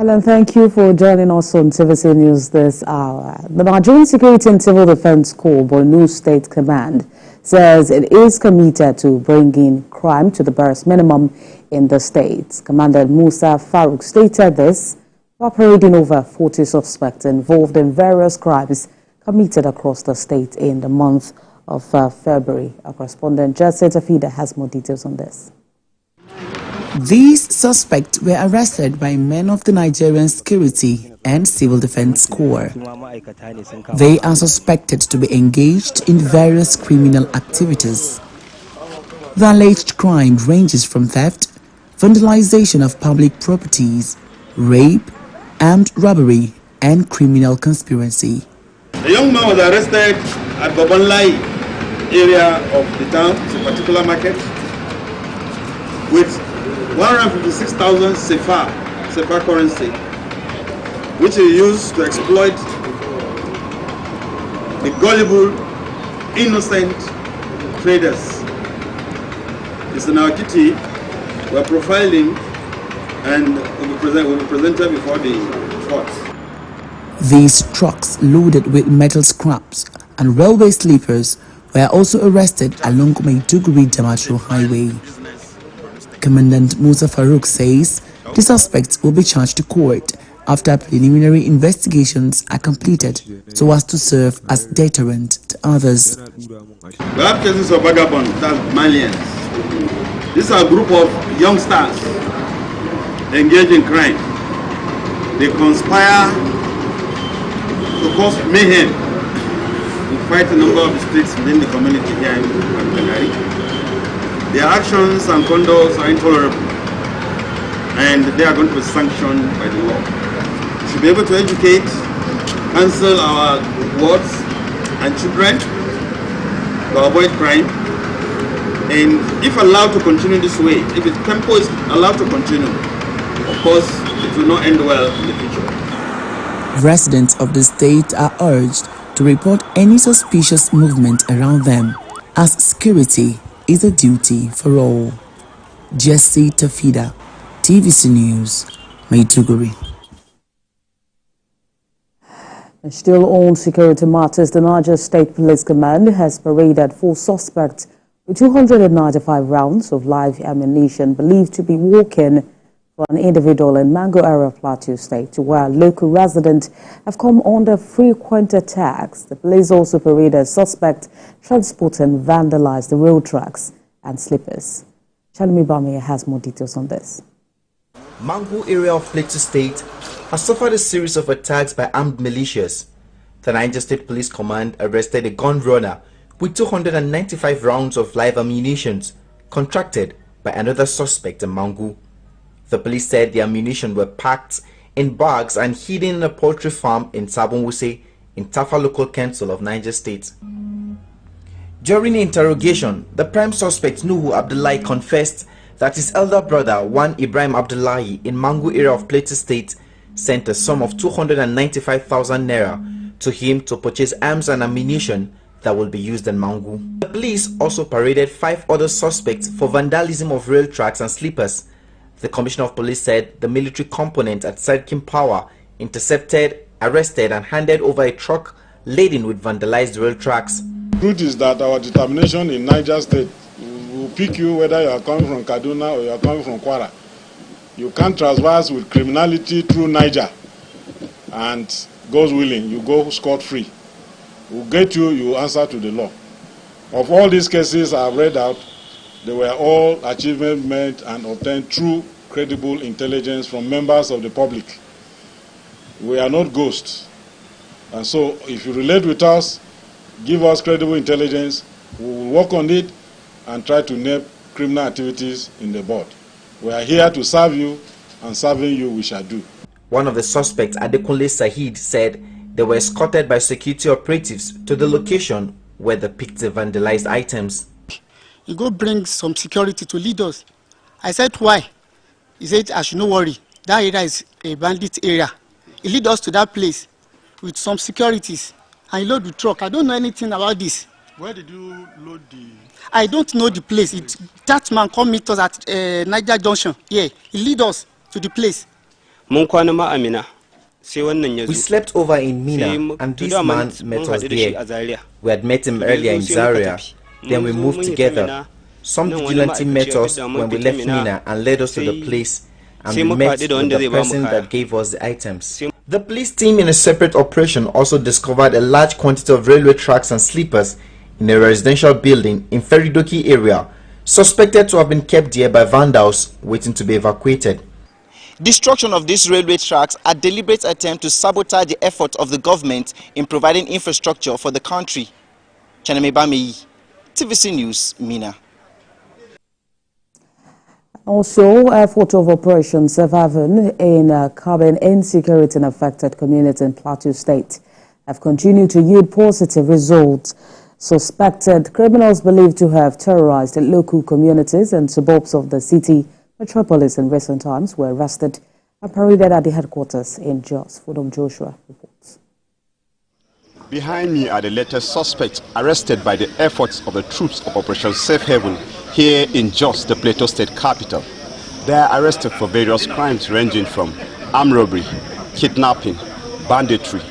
Helen, thank you for joining us on TVC News this hour. The Nigerian Security and Civil Defense Corps, Ondo State Command, says it is committed to bringing crime to the barest minimum in the state. Commander Musa Farouk stated this while parading over 40 suspects involved in various crimes committed across the state in the month of February. Our correspondent Jesse Tafida has more details on this. These suspects were arrested by men of the Nigerian Security and Civil Defense Corps. They are suspected to be engaged in various criminal activities. The alleged crime ranges from theft, vandalization of public properties, rape, armed robbery, and criminal conspiracy. The young man was arrested at Bobanlai area of the town, it's a particular market, with 156,000 sefa currency, which he used to exploit the gullible, innocent traders. It's in our kitty. We're profiling and will be presented before the court. These trucks loaded with metal scraps and railway sleepers were also arrested along Maiduguri-Damaturu Highway. Commandant Musa Farouk says the suspects will be charged to court after preliminary investigations are completed so as to serve as deterrent to others. We have cases of vagabonds, that's Malians. These are a group of youngsters engaged in crime. They conspire to cause mayhem to fight a number of streets within the community here in Qatar. Their actions and conducts are intolerable, and they are going to be sanctioned by the law. We should be able to educate, counsel our wards and children to avoid crime, and if allowed to continue this way, if the tempo is allowed to continue, of course, it will not end well in the future. Residents of the state are urged to report any suspicious movement around them, as security is a duty for all. Jesse Tafida, TVC News, Maiduguri. Still on security matters, the Niger State Police Command has paraded 4 suspects with 295 rounds of live ammunition believed to be walking for an individual in Mango area of Plateau State, where local residents have come under frequent attacks. The police also paraded suspects transporting vandalized rail tracks and sleepers. Chalmi Bamiya has more details on this. Mango area of Plateau State has suffered a series of attacks by armed militias. The Niger State Police Command arrested a gun runner with 295 rounds of live ammunition contracted by another suspect in Mango. The police said the ammunition were packed in bags and hidden in a poultry farm in Sabonwuse in Tafa Local Council of Niger State. During the interrogation, the prime suspect Nuhu Abdullahi confessed that his elder brother Wan Ibrahim Abdullahi in Mango area of Plateau State sent a sum of 295,000 naira to him to purchase arms and ammunition that will be used in Mango. The police also paraded 5 other suspects for vandalism of rail tracks and sleepers. The Commissioner of Police said the military component at Sidekin Power intercepted, arrested and handed over a truck laden with vandalized rail tracks. The truth is that our determination in Niger State will pick you whether you are coming from Kaduna or you are coming from Kwara. You can't traverse with criminality through Niger, and God's willing, you go scot-free. We'll get you, you answer to the law. Of all these cases I have read out, they were all achievements made and obtained through credible intelligence from members of the public. We are not ghosts. And so if you relate with us, give us credible intelligence, we will work on it and try to nip criminal activities in the bud. We are here to serve you, and serving you we shall do. One of the suspects, Adekunle Sahid, said they were escorted by security operatives to the location where they picked the vandalized items. You go bring some security to lead us. I said, why? He said, I should not worry. That area is a bandit area. He lead us to that place with some securities and he load the truck. I don't know anything about this. Where did you load the... I don't know the place. That man come meet us at Niger Junction. Yeah, he lead us to the place. We slept over in Mina, and this man met us there. We had met him earlier in Zaria. Then we moved together. Some vigilante met us when we left Mina and led us to the place, and we met with the person that gave us the items. The police team in a separate operation also discovered a large quantity of railway tracks and sleepers in a residential building in Feridoki area, suspected to have been kept there by vandals waiting to be evacuated. Destruction of these railway tracks are a deliberate attempt to sabotage the effort of the government in providing infrastructure for the country. Chanamebamei, TVC News, Mina. Also, a photo of Operation Safe Haven in curbing insecurity in affected communities in Plateau State have continued to yield positive results. Suspected criminals believed to have terrorized local communities and suburbs of the city metropolis in recent times were arrested and paraded at the headquarters in Jos. Fudom Joshua reports. Behind me are the latest suspects arrested by the efforts of the troops of Operation Safe Haven here in Jos, the Plateau State capital. They are arrested for various crimes ranging from armed robbery, kidnapping, banditry,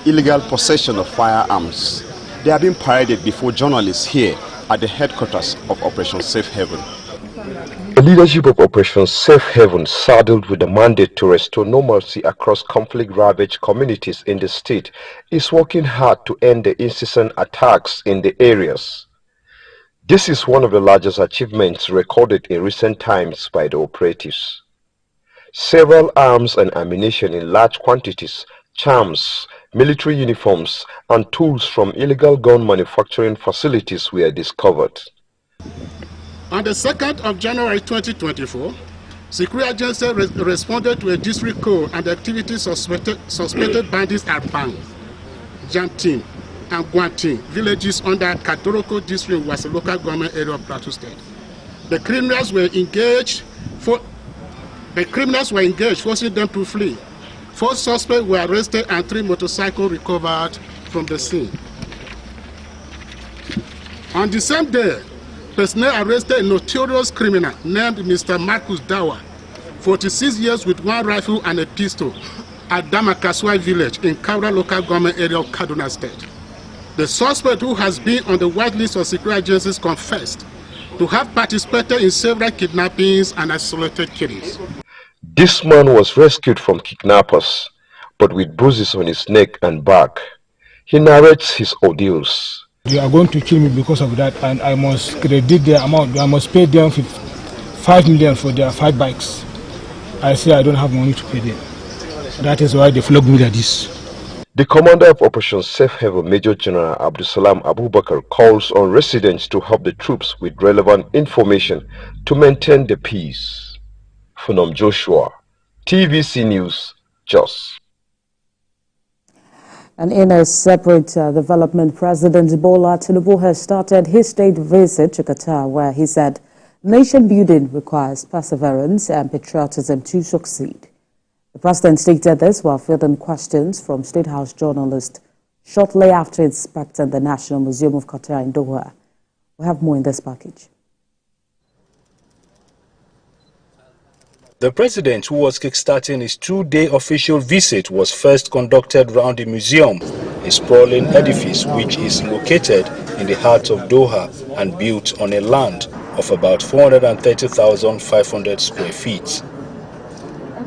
illegal possession of firearms. They are being paraded before journalists here at the headquarters of Operation Safe Haven. The leadership of Operation Safe Haven, saddled with the mandate to restore normalcy across conflict-ravaged communities in the state, is working hard to end the incessant attacks in the areas. This is one of the largest achievements recorded in recent times by the operatives. Several arms and ammunition in large quantities, charms, military uniforms, and tools from illegal gun manufacturing facilities were discovered. On the 2nd of January 2024, security agencies responded to a district call and activities suspected bandits at Bang, Jantin, and Guantin villages under Katoroko district was a local government area of Plateau State. The criminals were engaged, forcing them to flee. 4 suspects were arrested and 3 motorcycles recovered from the scene. On the same day, personnel arrested a notorious criminal named Mr. Marcus Dawa, 46 years with 1 rifle and a pistol at Damakaswai village in Kaura local government area of Kaduna State. The suspect, who has been on the white list of security agencies, confessed to have participated in several kidnappings and isolated killings. This man was rescued from kidnappers, but with bruises on his neck and back. He narrates his ordeals. They are going to kill me because of that, and I must credit their amount. I must pay them 5 million for their 5 bikes. I say I don't have money to pay them. That is why they flogged me like this. The commander of Operation Safe Haven, Major General Abdusalam Abubakar, calls on residents to help the troops with relevant information to maintain the peace. Funom Joshua, TVC News, Jos. And in a separate development, President Bola Tinubu has started his state visit to Qatar, where he said nation building requires perseverance and patriotism to succeed. The president stated this while fielding questions from State House journalists shortly after inspecting the National Museum of Qatar in Doha. We have more in this package. The president, who was kickstarting his 2-day official visit, was first conducted round the museum, a sprawling edifice which is located in the heart of Doha and built on a land of about 430,500 square feet.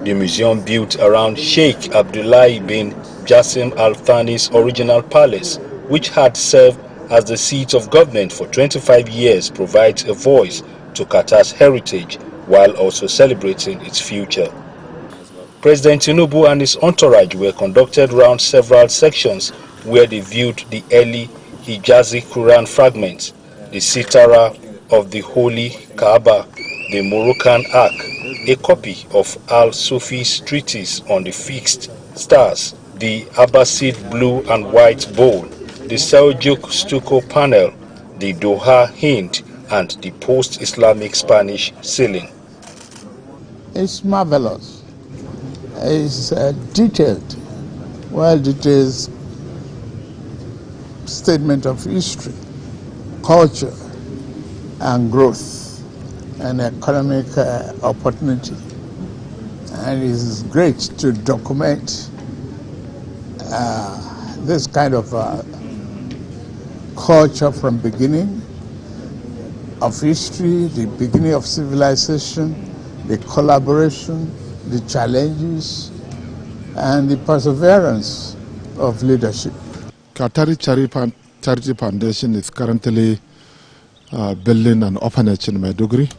The museum, built around Sheikh Abdullah bin Jassim Al Thani's original palace, which had served as the seat of government for 25 years, provides a voice to Qatar's heritage while also celebrating its future. President Tinubu and his entourage were conducted around several sections where they viewed the early Hijazi Quran fragments, the Sitara of the Holy Kaaba, the Moroccan Ark, a copy of Al-Sufi's treatise on the fixed stars, the Abbasid blue and white bowl, the Seljuk stucco panel, the Doha Hind, and the post-Islamic Spanish ceiling. It's marvelous. It's detailed, well-detailed statement of history, culture, and growth, and economic opportunity And it is great to document this kind of culture from beginning of history, the beginning of civilization, the collaboration, the challenges, and the perseverance of leadership. Qatari Charity Foundation is currently building an orphanage in Maiduguri,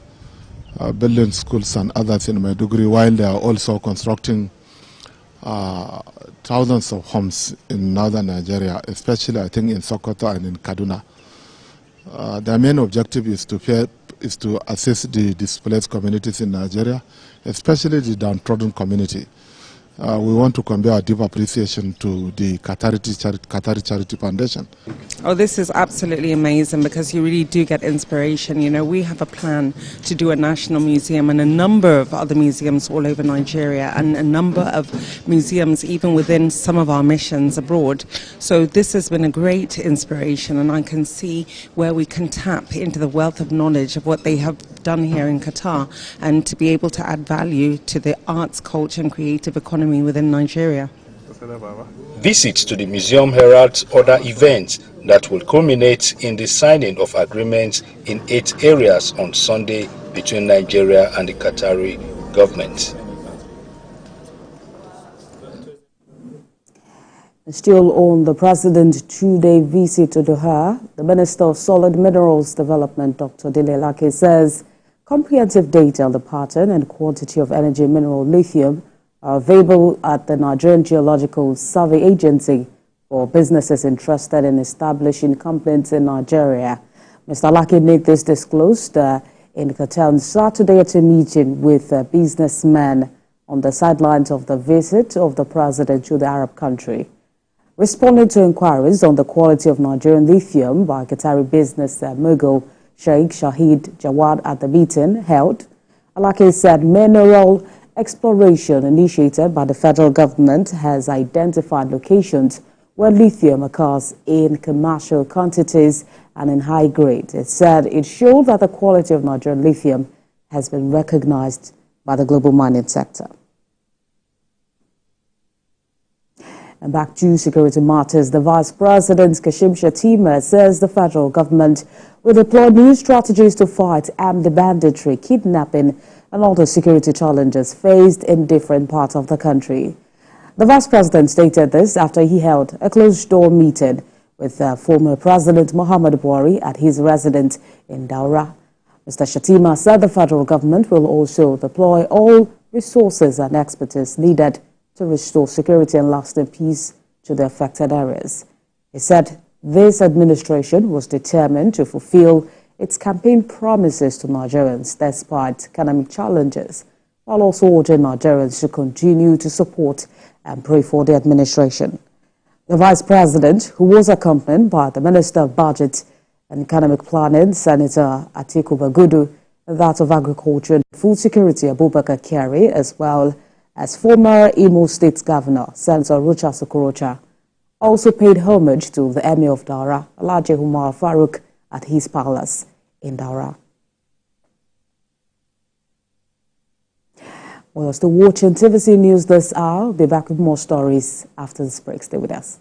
building schools and others in Maiduguri, while they are also constructing thousands of homes in northern Nigeria, especially I think in Sokoto and in Kaduna. Their main objective is to assist the displaced communities in Nigeria, especially the downtrodden community. We want to convey our deep appreciation to the Qatari Charity Foundation. Oh, this is absolutely amazing because you really do get inspiration. You know, we have a plan to do a national museum and a number of other museums all over Nigeria and a number of museums even within some of our missions abroad. So this has been a great inspiration, and I can see where we can tap into the wealth of knowledge of what they have done here in Qatar and to be able to add value to the arts, culture and creative economy within Nigeria. Visits to the museum heralds other events that will culminate in the signing of agreements in 8 areas on Sunday between Nigeria and the Qatari government. Still on the President's 2-day visit to Doha, the Minister of Solid Minerals Development, Dr. Dele Lake, says comprehensive data on the pattern and quantity of energy mineral lithium are available at the Nigerian Geological Survey Agency for businesses interested in establishing companies in Nigeria. Mr. Lake made this disclosed in Qatar on Saturday at a meeting with businessmen on the sidelines of the visit of the President to the Arab country. Responding to inquiries on the quality of Nigerian lithium by Qatari business mogul Sheikh Shahid Jawad at the meeting held, Alake said mineral exploration initiated by the federal government has identified locations where lithium occurs in commercial quantities and in high grade. It said it showed that the quality of Nigerian lithium has been recognized by the global mining sector. And back to security matters, the Vice President Kashim Shettima says the federal government will deploy new strategies to fight armed banditry, kidnapping and other security challenges faced in different parts of the country. The Vice President stated this after he held a closed-door meeting with former President Muhammadu Buhari at his residence in Daura. Mr. Shettima said the federal government will also deploy all resources and expertise needed to restore security and lasting peace to the affected areas. He said this administration was determined to fulfill its campaign promises to Nigerians despite economic challenges, while also urging Nigerians to continue to support and pray for the administration. The Vice President, who was accompanied by the Minister of Budget and Economic Planning, Senator Atiku Bagudu, that of Agriculture and Food Security, Abubakar Kyari, as well as former Imo State Governor, Senator Rocha Sokorocha, also paid homage to the Emir of Daura, Alhaji Umar Farouk, at his palace in Daura. Well, still watching TVC News this hour. We'll be back with more stories after this break. Stay with us.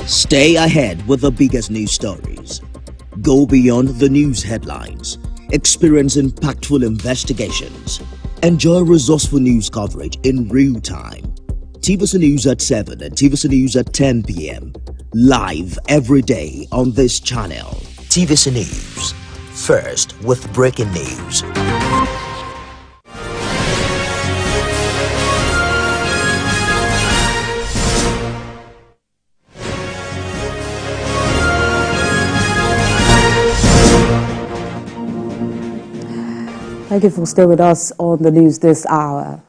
Stay ahead with the biggest news stories. Go beyond the news headlines. Experience impactful investigations. Enjoy resourceful news coverage in real time. TVC News at 7 and TVC News at 10 p.m. Live every day on this channel. TVC News. First with breaking news. Thank you for staying with us on the news this hour.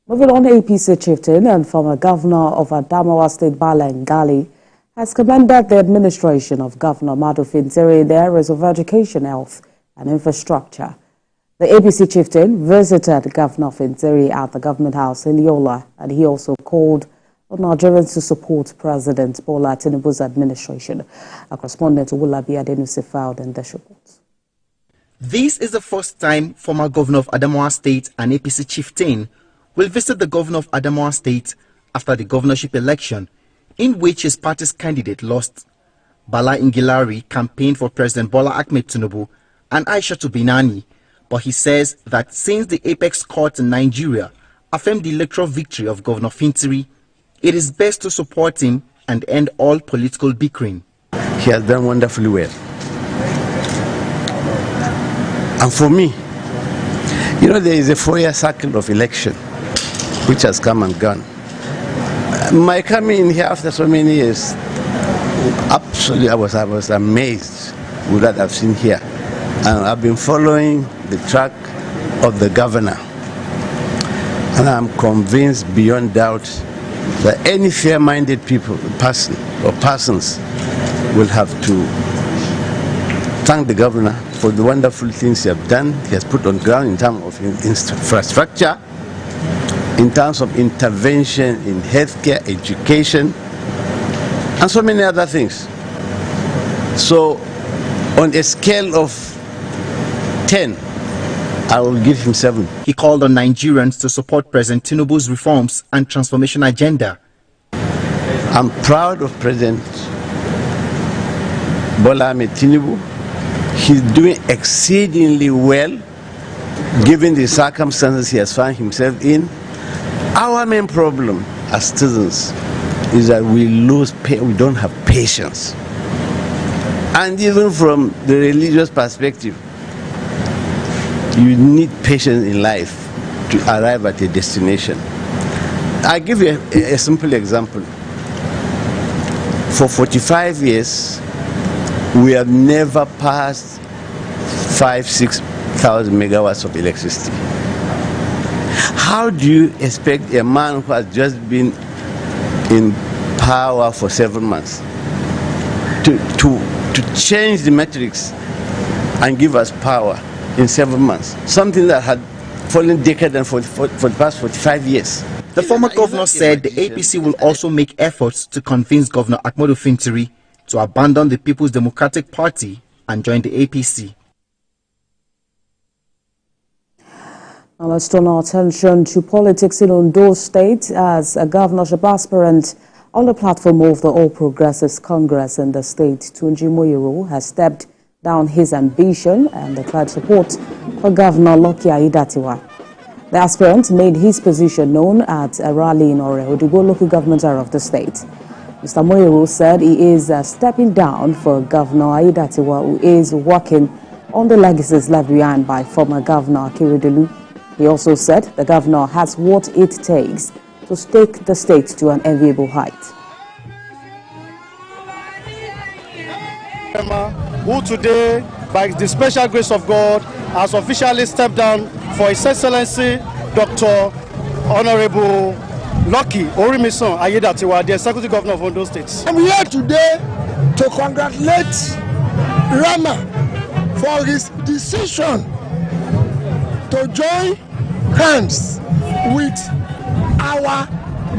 Moving on, APC chieftain and former governor of Adamawa State, Balengali, has commended the administration of Governor Madu Fintiri in the areas of education, health and infrastructure. The APC chieftain visited Governor Fintiri at the government house in Yola, and he also called of Nigerians to support President Bola Tinubu's administration. Our correspondent Wulabi Adenusi filed in this report. This is the first time former governor of Adamawa State and APC chieftain will visit the governor of Adamawa State after the governorship election, in which his party's candidate lost. Bala Ingilari campaigned for President Bola Ahmed Tinubu and Aisha Binani, but he says that since the apex court in Nigeria affirmed the electoral victory of Governor Fintiri, it is best to support him and end all political bickering. He has done wonderfully well. And for me, there is a 4-year cycle of election which has come and gone. My coming in here after so many years, absolutely, I was amazed with what I've seen here. And I've been following the track of the governor. And I'm convinced beyond doubt that any fair-minded person or persons will have to thank the governor for the wonderful things he has done. He has put on ground in terms of infrastructure, in terms of intervention in healthcare, education, and so many other things. So, on a scale of 10, I will give him 7. He called on Nigerians to support President Tinubu's reforms and transformation agenda. I'm proud of President Bola Ahmed Tinubu. He's doing exceedingly well, given the circumstances he has found himself in. Our main problem as citizens is that we don't have patience. And even from the religious perspective, you need patience in life to arrive at a destination. I'll give you a simple example. For 45 years, we have never passed 5,000–6,000 megawatts of electricity. How do you expect a man who has just been in power for 7 months to change the metrics and give us power in 7 months? Something that had fallen decadent for the past 45 years. The former governor said the APC will also make efforts to convince Governor Ahmadu Fintiri to abandon the People's Democratic Party and join the APC. Now let's turn our attention to politics in Ondo State as a governorship aspirant on the platform of the All Progressives Congress in the state, Tunji Moyero, has stepped down his ambition and declared support for Governor Lucky Aiyedatiwa. The aspirant made his position known at a rally in Ore, Odigbo local government area of the state. Mr. Moyero said he is stepping down for Governor Aiyedatiwa, who is working on the legacies left behind by former Governor Akeredolu. He also said the governor has what it takes to take the state to an enviable height. Who today, by the special grace of God, has officially stepped down for His Excellency Dr. Honorable Lucky Orimisan Aiyedatiwa, the Executive Governor of Ondo State. I'm here today to congratulate Rama for his decision to join hands with our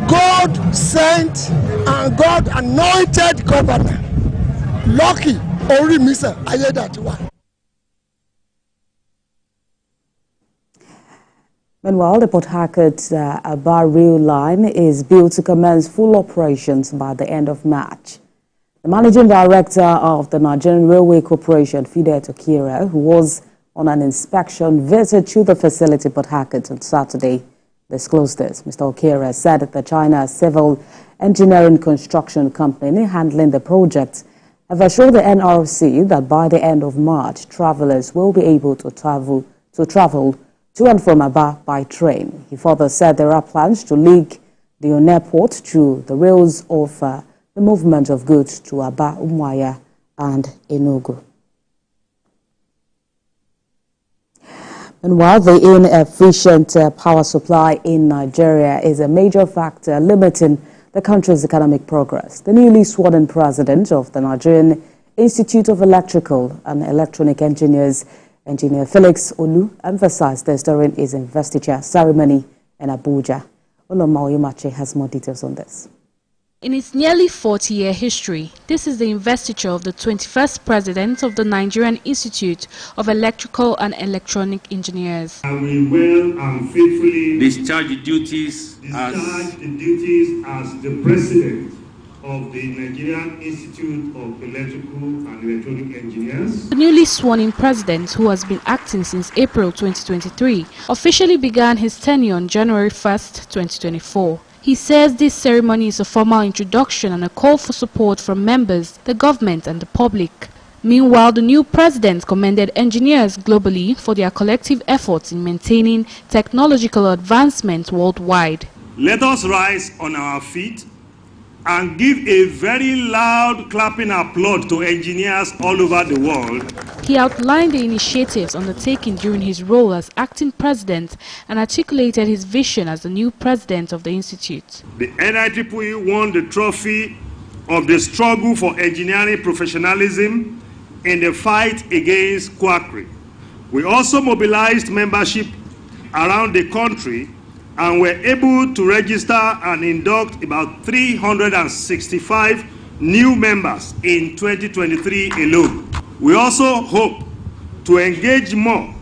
God-sent and God-anointed governor, Lucky Orimisan Aiyedatiwa. Meanwhile, the Port Harcourt-Aba rail line is built to commence full operations by the end of March. The managing director of the Nigerian Railway Corporation, Fide Tokira, who was on an inspection visit to the facility Port Harcourt on Saturday, disclosed this. Mr. Okira said that the China Civil Engineering Construction Company handling the project have assured the NRC that by the end of March, travelers will be able to travel to and from Aba by train. He further said there are plans to link the airport to the rails of the movement of goods to Aba, Umuahia and Enugu. Meanwhile, the inefficient power supply in Nigeria is a major factor limiting the country's economic progress. The newly sworn-in president of the Nigerian Institute of Electrical and Electronic Engineers, Engineer Felix Olu, emphasized this during his investiture ceremony in Abuja. Oloma Oyemache has more details on this. In its nearly 40-year history, this is the investiture of the 21st president of the Nigerian Institute of Electrical and Electronic Engineers. I will well and faithfully discharge the duties as the president of the Nigerian Institute of Electrical and Electronic Engineers. The newly sworn-in president, who has been acting since April 2023, officially began his tenure on January 1st, 2024. He says this ceremony is a formal introduction and a call for support from members, the government and the public. Meanwhile, the new president commended engineers globally for their collective efforts in maintaining technological advancement worldwide. Let us rise on our feet and give a very loud clapping applaud to engineers all over the world. He outlined the initiatives undertaken during his role as acting president and articulated his vision as the new president of the institute. The NIEEE won the trophy of the struggle for engineering professionalism in the fight against quackery. We also mobilized membership around the country and were able to register and induct about 365 new members in 2023 alone. We also hope to engage more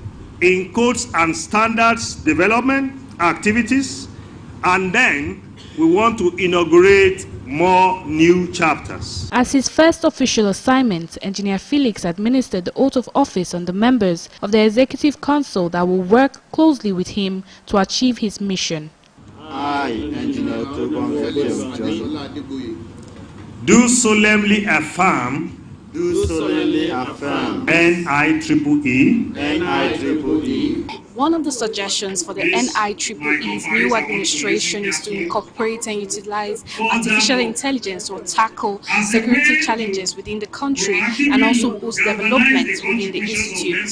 in codes and standards development activities, and then we want to inaugurate more new chapters. As his first official assignment, Engineer Felix administered the oath of office on the members of the Executive Council that will work closely with him to achieve his mission. I, Engineer do solemnly affirm NIEEE. One of the suggestions for the NIEEE's new administration is to incorporate and utilize artificial intelligence to tackle security challenges within the country and also boost development within the institute.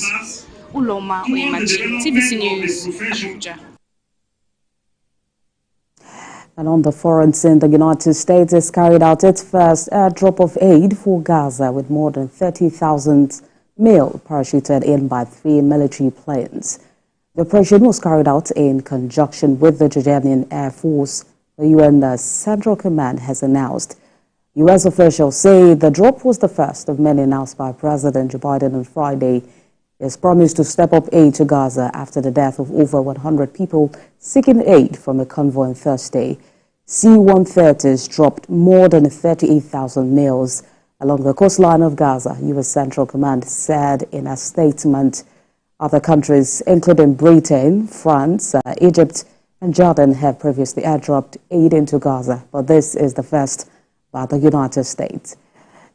Uloma Oyemachi, TVC News, Abuja. And on the foreign scene, the United States has carried out its first airdrop of aid for Gaza with more than 30,000 meal parachuted in by 3 military planes. The operation was carried out in conjunction with the Jordanian Air Force, the UN Central Command has announced. U.S. officials say the drop was the first of many announced by President Joe Biden on Friday. He has promised to step up aid to Gaza after the death of over 100 people seeking aid from a convoy on Thursday. C-130s dropped more than 38,000 meals along the coastline of Gaza, U.S. Central Command said in a statement. Other countries, including Britain, France, Egypt, and Jordan, have previously airdropped aid into Gaza, but this is the first by the United States.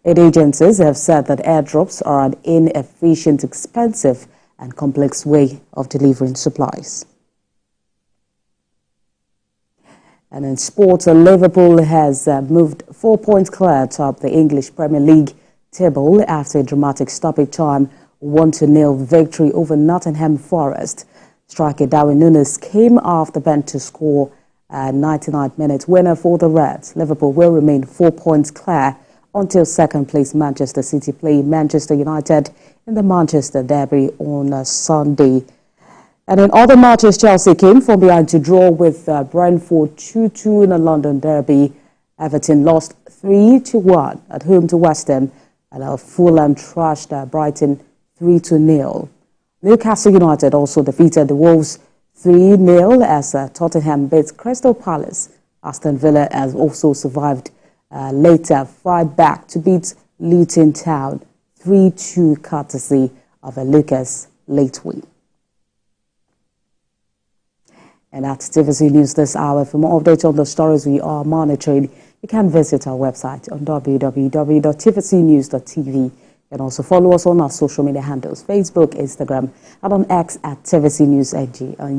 Aid agencies have said that airdrops are an inefficient, expensive, and complex way of delivering supplies. And in sports, Liverpool has moved 4 points clear atop the English Premier League table after a dramatic stoppage time 1-0 victory over Nottingham Forest. Striker Darwin Núñez came off the bench to score a 99th-minute winner for the Reds. Liverpool will remain 4 points clear until second-place Manchester City play Manchester United in the Manchester Derby on Sunday. And in other matches, Chelsea came from behind to draw with Brentford 2-2 in the London Derby. Everton lost 3-1 at home to West Ham, and Fulham trashed Brighton 3-0. Newcastle United also defeated the Wolves 3-0 as Tottenham beat Crystal Palace. Aston Villa has also survived later fight back to beat Luton Town 3-2 courtesy of a Lucas late win. And that's TVC News this hour. For more updates on the stories we are monitoring, you can visit our website on www.tvcnews.tv. You can also follow us on our social media handles, Facebook, Instagram, and on X at TVC News NG.